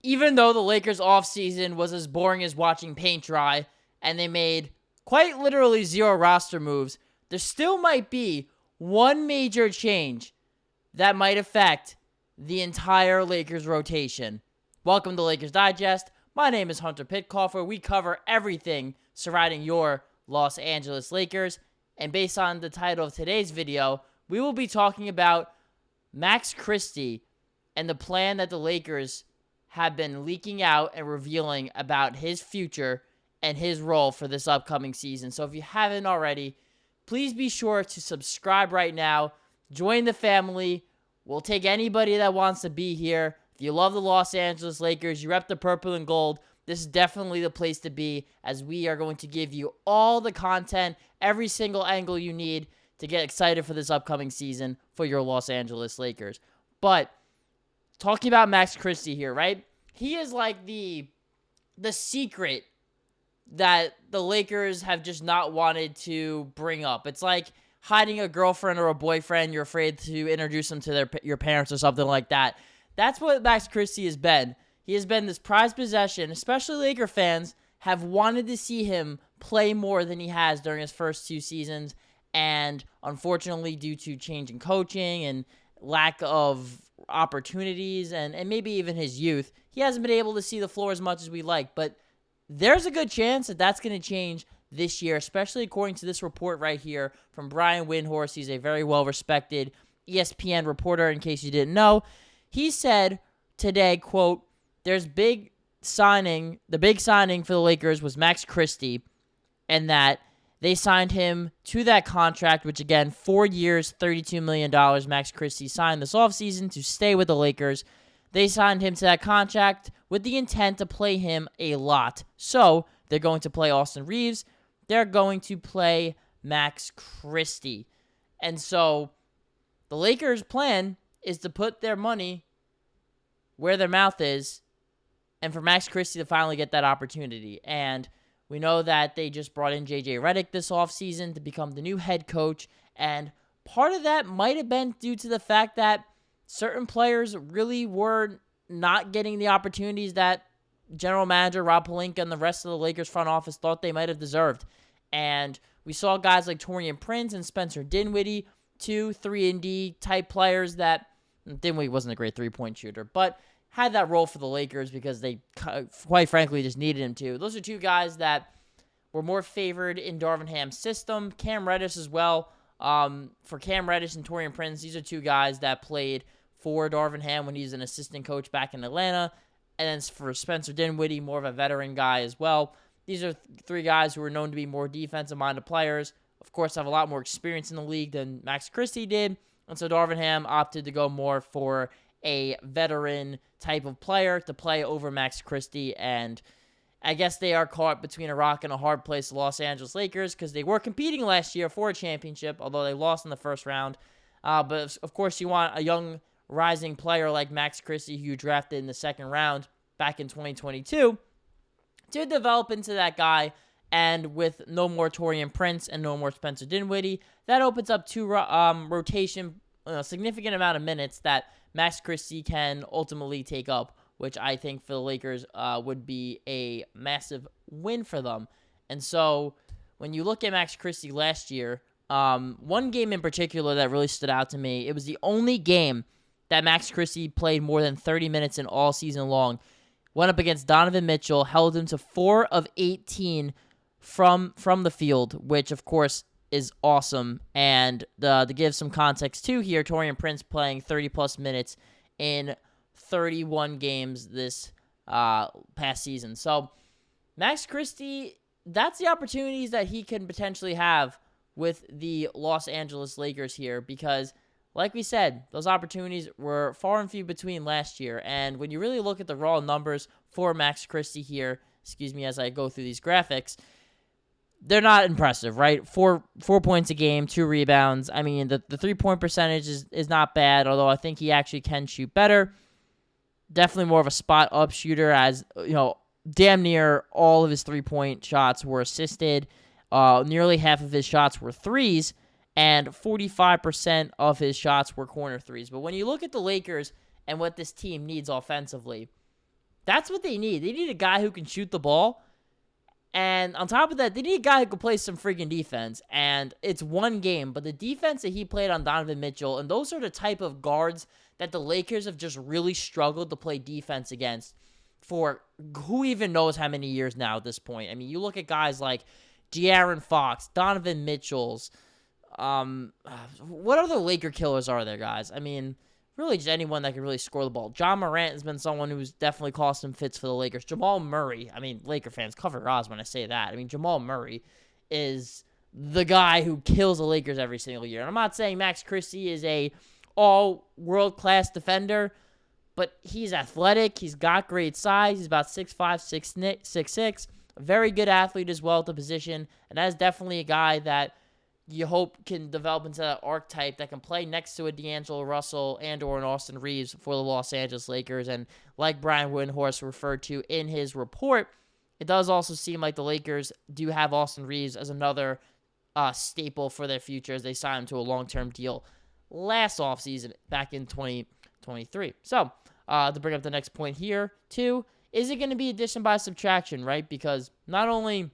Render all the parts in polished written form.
even though the Lakers offseason was as boring as watching paint dry and they made quite literally 0 roster moves, there still might be one major change that might affect the entire Lakers rotation. Welcome to Lakers Digest. My name is Hunter Pitcoff, where we cover everything surrounding your Los Angeles Lakers. And based on the title of today's video, we will be talking about Max Christie and the plan that the Lakers have been leaking out and revealing about his future and his role for this upcoming season. So if you haven't already, please be sure to subscribe right now. Join the family. We'll take anybody that wants to be here. If you love the Los Angeles Lakers, you rep the purple and gold, this is definitely the place to be, as we are going to give you all the content, every single angle you need to get excited for this upcoming season for your Los Angeles Lakers. But talking about Max Christie here, right? He is like the secret that the Lakers have just not wanted to bring up. It's like hiding a girlfriend or a boyfriend. You're afraid to introduce them to your parents or something like that. That's what Max Christie has been. He has been this prized possession. Especially Laker fans have wanted to see him play more than he has during his first 2 seasons. And unfortunately, due to changing coaching and lack of opportunities and maybe even his youth, he hasn't been able to see the floor as much as we like. But there's a good chance that that's going to change this year, especially according to this report right here from Brian Windhorst. He's a very well-respected ESPN reporter, in case you didn't know. He said today, quote, the big signing for the Lakers was Max Christie, and that they signed him to that contract, which again, 4 years, $32 million. Max Christie signed this offseason to stay with the Lakers. They signed him to that contract with the intent to play him a lot. So they're going to play Austin Reaves. They're going to play Max Christie. And so the Lakers' plan is to put their money where their mouth is and for Max Christie to finally get that opportunity. And we know that they just brought in J.J. Redick this offseason to become the new head coach. And part of that might have been due to the fact that certain players really were not getting the opportunities that general manager Rob Pelinka and the rest of the Lakers front office thought they might have deserved. And we saw guys like Taurean Prince and Spencer Dinwiddie, 2, 3-and-D type players that Dinwiddie wasn't a great three-point shooter, but had that role for the Lakers because they, quite frankly, just needed him to. Those are 2 guys that were more favored in Darvin Ham's system. Cam Reddish as well. For Cam Reddish and Taurean Prince, these are 2 guys that played for Darvin Ham when he was an assistant coach back in Atlanta. And then for Spencer Dinwiddie, more of a veteran guy as well. These are 3 guys who are known to be more defensive-minded players. Of course, have a lot more experience in the league than Max Christie did. And so Darvin Ham opted to go more for a veteran type of player to play over Max Christie. And I guess they are caught between a rock and a hard place, the Los Angeles Lakers, because they were competing last year for a championship, although they lost in the first round. But, of course, you want a young rising player like Max Christie, who you drafted in the second round back in 2022, to develop into that guy. And with no more Taurean Prince and no more Spencer Dinwiddie, that opens up 2 rotation, significant amount of minutes that Max Christie can ultimately take up, which I think for the Lakers would be a massive win for them. And so when you look at Max Christie last year, one game in particular that really stood out to me, it was the only game that Max Christie played more than 30 minutes in all season long. Went up against Donovan Mitchell, held him to 4 of 18 from the field, which, of course, is awesome. And to give some context, too, here, Taurean Prince playing 30-plus minutes in 31 games this past season. So Max Christie, that's the opportunities that he can potentially have with the Los Angeles Lakers here because, like we said, those opportunities were far and few between last year. And when you really look at the raw numbers for Max Christie here, excuse me as I go through these graphics, they're not impressive, right? 4 points a game, 2 rebounds. I mean, the 3-point percentage is not bad, although I think he actually can shoot better. Definitely more of a spot-up shooter, as, you know, damn near all of his 3-point shots were assisted. Nearly half of his shots were threes, and 45% of his shots were corner threes. But when you look at the Lakers and what this team needs offensively, That's what they need. They need a guy who can shoot the ball. And on top of that, they need a guy who can play some freaking defense. And it's one game, but the defense that he played on Donovan Mitchell, and those are the type of guards that the Lakers have just really struggled to play defense against for who even knows how many years now at this point. I mean, you look at guys like De'Aaron Fox, Donovan Mitchell's. What other Laker killers are there, guys? I mean, really just anyone that can really score the ball. John Morant has been someone who's definitely caused some fits for the Lakers. Jamal Murray, I mean, Laker fans cover your eyes when I say that. I mean, Jamal Murray is the guy who kills the Lakers every single year. And I'm not saying Max Christie is a all world-class defender, but he's athletic. He's got great size. He's about 6'5", 6'6". A very good athlete as well at the position. And that's definitely a guy that you hope can develop into that archetype that can play next to a D'Angelo Russell and or an Austin Reaves for the Los Angeles Lakers. And like Brian Windhorst referred to in his report, it does also seem like the Lakers do have Austin Reaves as another staple for their future as they sign him to a long-term deal last offseason back in 2023. So to bring up the next point here, too, is it going to be addition by subtraction, right? Because not only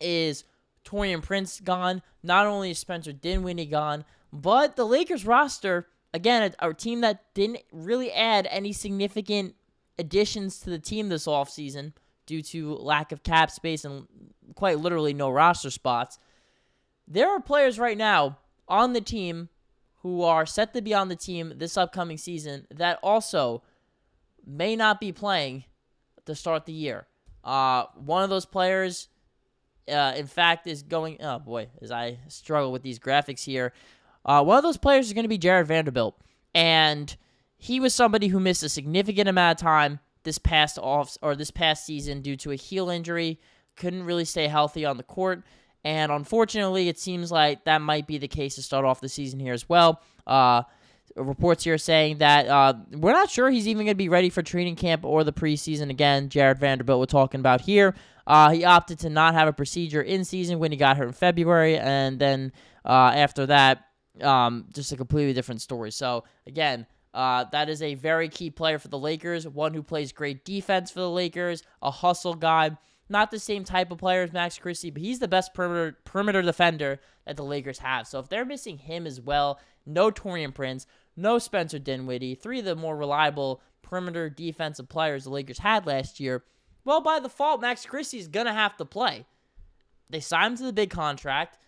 is Taurean Prince gone, not only is Spencer Dinwiddie gone, but the Lakers roster, again, a team that didn't really add any significant additions to the team this offseason due to lack of cap space and quite literally no roster spots. There are players right now on the team who are set to be on the team this upcoming season that also may not be playing to start the year. One of those players, in fact, is going... Oh, boy, as I struggle with these graphics here. One of those players is going to be Jared Vanderbilt. And he was somebody who missed a significant amount of time this past season due to a heel injury. Couldn't really stay healthy on the court. And unfortunately, it seems like that might be the case to start off the season here as well. Reports here saying that we're not sure he's even going to be ready for training camp or the preseason. Again, Jared Vanderbilt we're talking about here. He opted to not have a procedure in season when he got hurt in February. And then after that, just a completely different story. So, again, that is a very key player for the Lakers. One who plays great defense for the Lakers. A hustle guy. Not the same type of player as Max Christie, but he's the best perimeter defender that the Lakers have. So if they're missing him as well, no Taurean Prince, no Spencer Dinwiddie, three of the more reliable perimeter defensive players the Lakers had last year, well, by default, Max Christie is going to have to play. They signed him to the big contract.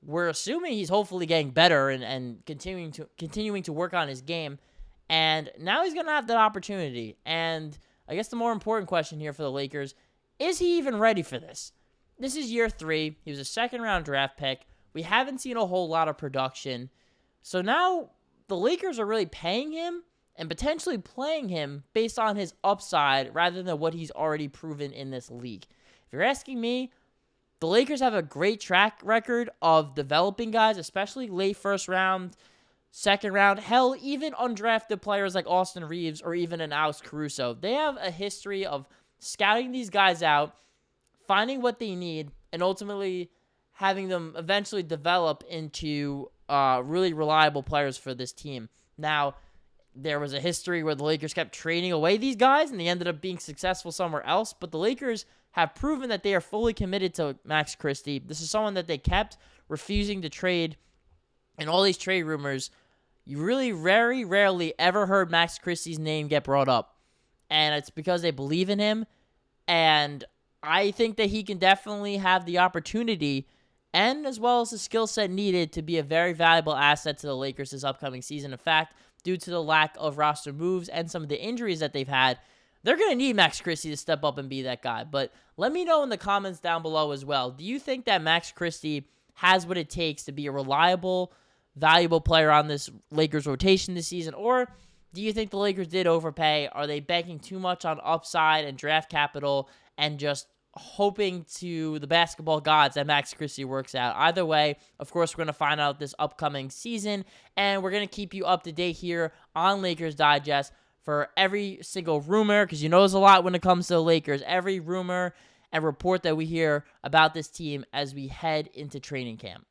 We're assuming he's hopefully getting better and continuing to work on his game. And now he's going to have that opportunity. And I guess the more important question here for the Lakers, is he even ready for this? This is year 3. He was a second-round draft pick. We haven't seen a whole lot of production. So now the Lakers are really paying him and potentially playing him based on his upside rather than what he's already proven in this league. If you're asking me, the Lakers have a great track record of developing guys, especially late first round, second round, hell, even undrafted players like Austin Reaves or even an Alex Caruso. They have a history of scouting these guys out, finding what they need, and ultimately having them eventually develop into really reliable players for this team. Now, there was a history where the Lakers kept trading away these guys, and they ended up being successful somewhere else, but the Lakers have proven that they are fully committed to Max Christie. This is someone that they kept refusing to trade, and all these trade rumors, you really very rarely ever heard Max Christie's name get brought up. And it's because they believe in him. And I think that he can definitely have the opportunity and as well as the skill set needed to be a very valuable asset to the Lakers this upcoming season. In fact, due to the lack of roster moves and some of the injuries that they've had, they're going to need Max Christie to step up and be that guy. But let me know in the comments down below as well. Do you think that Max Christie has what it takes to be a reliable, valuable player on this Lakers rotation this season? Or do you think the Lakers did overpay? Are they banking too much on upside and draft capital and just hoping to the basketball gods that Max Christie works out? Either way, of course, we're going to find out this upcoming season, and we're going to keep you up to date here on Lakers Digest for every single rumor, because you know there's a lot when it comes to the Lakers. Every rumor and report that we hear about this team as we head into training camp.